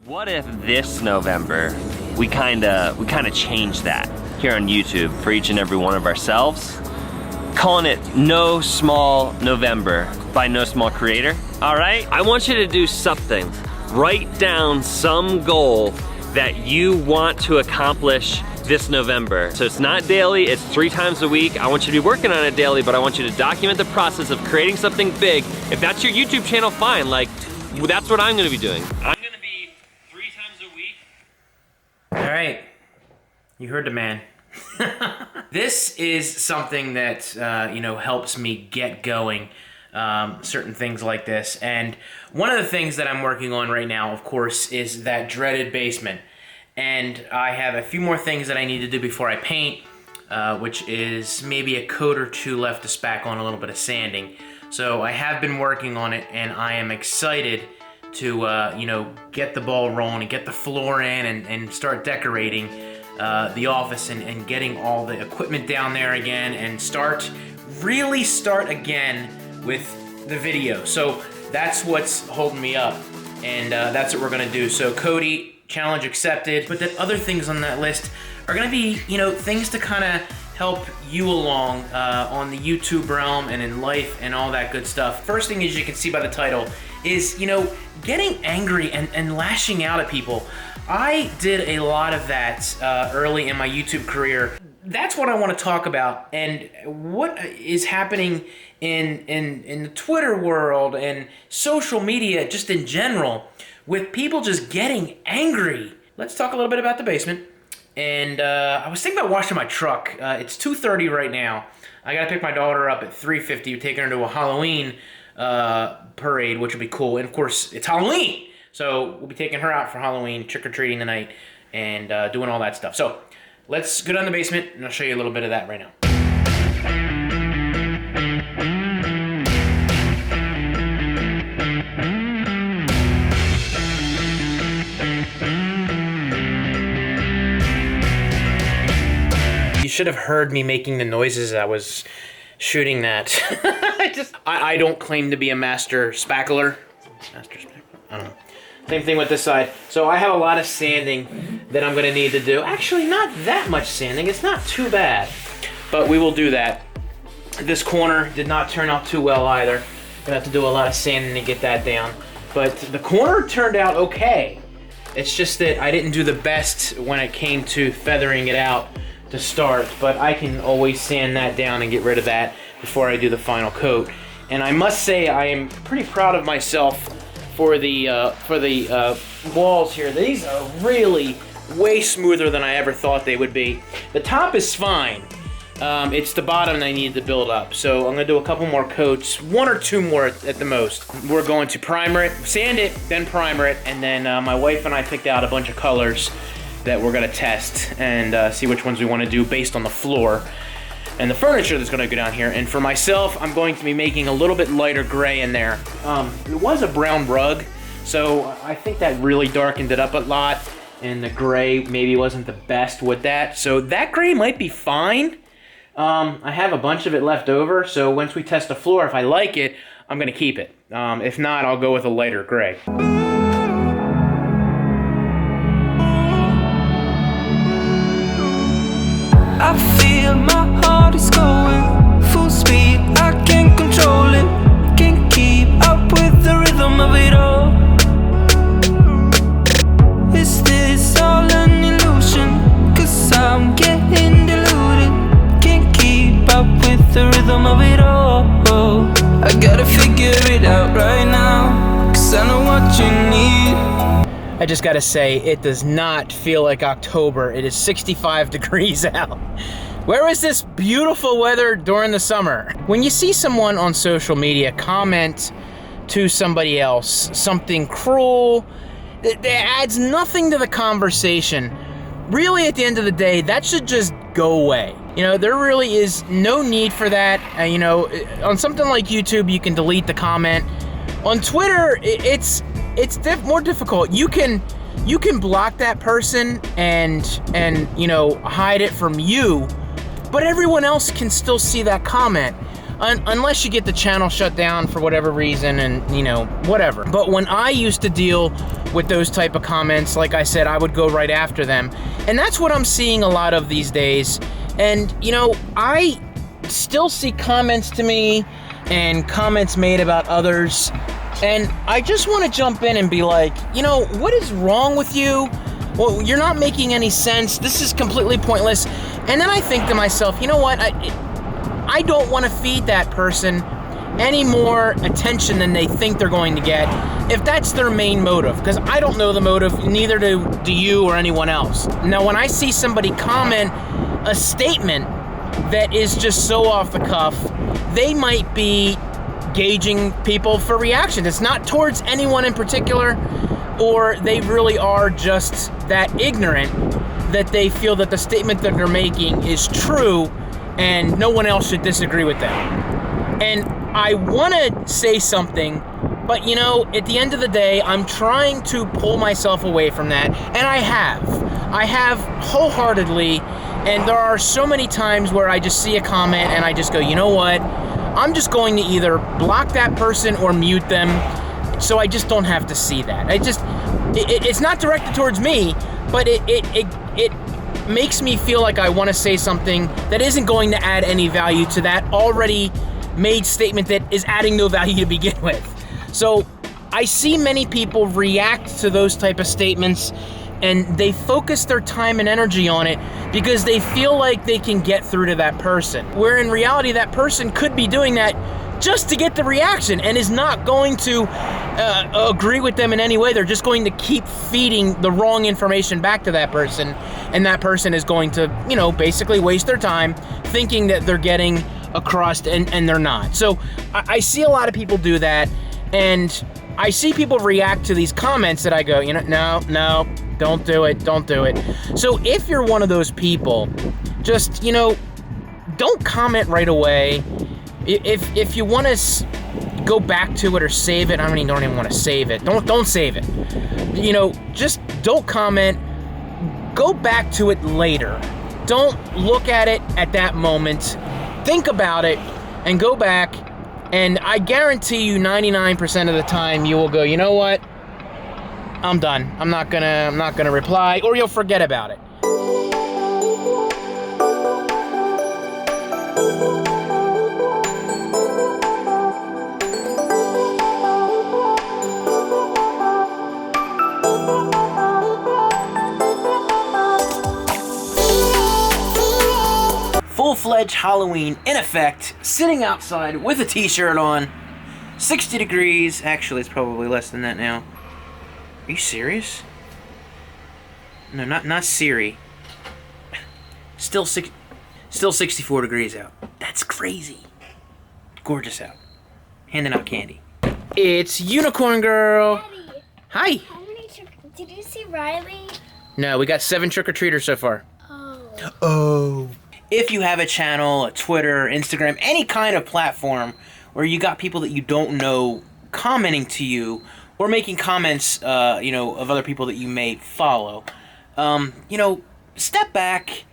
What if this November we kind of changed that here on YouTube for each and every one of ourselves, calling it No Small November by No Small Creator. All right, I want you to do something. Write down some goal that you want to accomplish this November. So it's not daily, it's 3 times a week. I want you to be working on it daily, but I want you to document the process of creating something big. If that's your YouTube channel, fine. Like, that's what I'm gonna be doing. I'm gonna be 3 times a week. All right, you heard the man. This is something that, helps me get going, certain things like this. And one of the things that I'm working on right now, of course, is that dreaded basement. And I have a few more things that I need to do before I paint, which is maybe a coat or 2 left to spack on, a little bit of sanding. So I have been working on it, and I am excited to, get the ball rolling and get the floor in and start decorating the office and getting all the equipment down there again and really start again with the video. So that's what's holding me up, and that's what we're gonna do. So Cody, challenge accepted. But then other things on that list are gonna be, things to kind of help you along on the YouTube realm and in life and all that good stuff. First thing, as you can see by the title, is, getting angry and lashing out at people. I did a lot of that early in my YouTube career. That's what I want to talk about, and what is happening in the Twitter world and social media just in general, with people just getting angry. Let's talk a little bit about the basement. And I was thinking about washing my truck. It's 2:30 right now. I gotta pick my daughter up at 3:50, taking her to a Halloween parade, which would be cool. And of course, it's Halloween, so we'll be taking her out for Halloween, trick-or-treating tonight, and doing all that stuff. So let's go down the basement, and I'll show you a little bit of that right now. You should have heard me making the noises I was shooting that. I don't claim to be a master spackler. I don't know. Same thing with this side. So I have a lot of sanding that I'm gonna need to do. Actually, not that much sanding. It's not too bad, but we will do that. This corner did not turn out too well either. Gonna have to do a lot of sanding to get that down. But the corner turned out okay. It's just that I didn't do the best when it came to feathering it out to start, but I can always sand that down and get rid of that before I do the final coat. And I must say, I am pretty proud of myself for the walls here. These are really way smoother than I ever thought they would be. The top is fine. It's the bottom that I need to build up. So I'm gonna do a couple more coats, 1 or 2 more at the most. We're going to primer it, sand it, then primer it, and then my wife and I picked out a bunch of colors that we're gonna test and see which ones we wanna do based on the floor and the furniture that's gonna go down here. And for myself, I'm going to be making a little bit lighter gray in there. It was a brown rug, so I think that really darkened it up a lot, and the gray maybe wasn't the best with that. So that gray might be fine. I have a bunch of it left over, so once we test the floor, if I like it, I'm gonna keep it. If not, I'll go with a lighter gray. I feel my heart is going full speed, I can't control it, can't keep up with the rhythm of it all. Is this all an illusion? 'Cause I'm getting deluded, can't keep up with the rhythm of it all. I gotta figure it out right now, 'cause I know what you need. I just gotta say, it does not feel like October. It is 65 degrees out. Where was this beautiful weather during the summer? When you see someone on social media comment to somebody else something cruel, it adds nothing to the conversation. Really, at the end of the day, that should just go away. There really is no need for that. On something like YouTube, you can delete the comment. On Twitter, it's more difficult. You can block that person and hide it from you, but everyone else can still see that comment. unless you get the channel shut down for whatever reason and, you know, whatever. But when I used to deal with those type of comments, like I said, I would go right after them. And that's what I'm seeing a lot of these days. And, you know, I still see comments to me and comments made about others. And I just want to jump in and be like, you know, what is wrong with you? Well, you're not making any sense. This is completely pointless. And then I think to myself, you know what? I don't want to feed that person any more attention than they think they're going to get if that's their main motive, because I don't know the motive, neither do you or anyone else. Now, when I see somebody comment a statement that is just so off the cuff, they might be gauging people for reaction. It's not towards anyone in particular, or they really are just that ignorant that they feel that the statement that they're making is true and no one else should disagree with them. And I want to say something, but you know, at the end of the day, I'm trying to pull myself away from that, and I have wholeheartedly. And there are so many times where I just see a comment and I just go, you know what? I'm just going to either block that person or mute them, so I just don't have to see that. It's not directed towards me, but it makes me feel like I want to say something that isn't going to add any value to that already made statement that is adding no value to begin with. So I see many people react to those type of statements, and they focus their time and energy on it because they feel like they can get through to that person. Where in reality, that person could be doing that just to get the reaction and is not going to agree with them in any way. They're just going to keep feeding the wrong information back to that person, and that person is going to, you know, basically waste their time thinking that they're getting across, and they're not. So I see a lot of people do that, and I see people react to these comments that I go, you know, no, don't do it. So if you're one of those people, just, you know, don't comment right away. If you want to go back to it or save it, I don't even want to save it. Don't save it. You know, just don't comment. Go back to it later. Don't look at it at that moment. Think about it and go back. And I guarantee you 99% of the time you will go, you know what? I'm done. I'm not gonna reply, or you'll forget about it. Full-fledged Halloween in effect, sitting outside with a t-shirt on, 60 degrees. Actually, it's probably less than that now. Are you serious? No, not Siri. Still 64 degrees out. That's crazy. Gorgeous out. Handing out candy. It's Unicorn Girl. Daddy, Hi. how many did you see Riley? No, we got 7 trick-or-treaters so far. Oh. If you have a channel, a Twitter, Instagram, any kind of platform where you got people that you don't know commenting to you or making comments, you know, of other people that you may follow, you know, step back.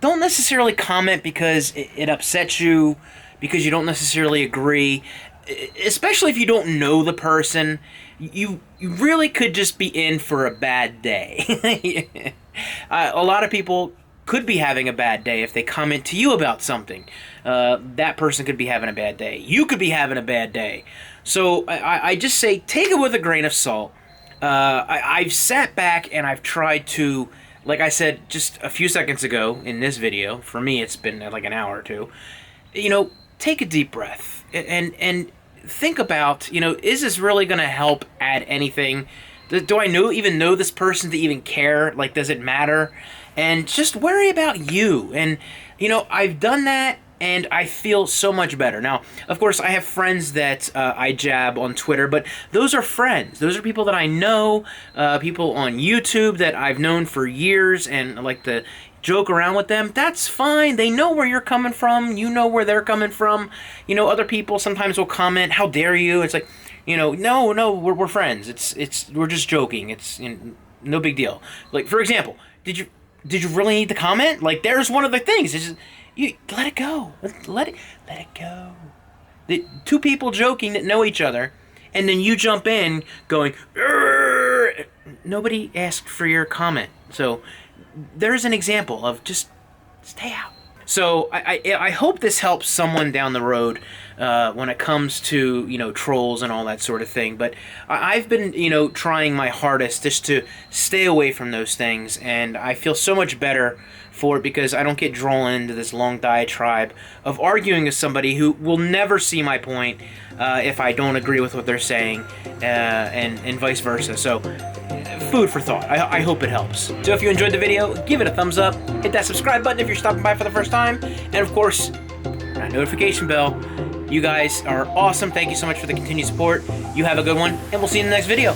Don't necessarily comment because it upsets you, because you don't necessarily agree, especially if you don't know the person. You really could just be in for a bad day. A lot of people could be having a bad day if they comment to you about something. That person could be having a bad day. You could be having a bad day. So I just say, take it with a grain of salt. I've sat back and I've tried to, like I said just a few seconds ago in this video, for me it's been like an hour or two, you know, take a deep breath and think about, you know, is this really going to help add anything? Do I even know this person to even care? Like, does it matter? And just worry about you. And, you know, I've done that, and I feel so much better. Now, of course, I have friends that I jab on Twitter, but those are friends. Those are people that I know, people on YouTube that I've known for years, and I like to joke around with them. That's fine. They know where you're coming from. You know where they're coming from. You know, other people sometimes will comment, "How dare you?" It's like, you know, no, we're friends. We're just joking. It's, you know, no big deal. Like, for example, did you really need to comment? Like, there's one of the things. You let it go. Let it go. The two people joking that know each other, and then you jump in going, "Urgh." Nobody asked for your comment. So there's an example of just stay out. So I hope this helps someone down the road when it comes to, you know, trolls and all that sort of thing. But I've been, you know, trying my hardest just to stay away from those things, and I feel so much better for it because I don't get drawn into this long diatribe of arguing with somebody who will never see my point if I don't agree with what they're saying, and vice versa. So food for thought. I hope it helps. So if you enjoyed the video, give it a thumbs up, hit that subscribe button if you're stopping by for the first time, and of course, that notification bell. You guys are awesome. Thank you so much for the continued support. You have a good one, and we'll see you in the next video.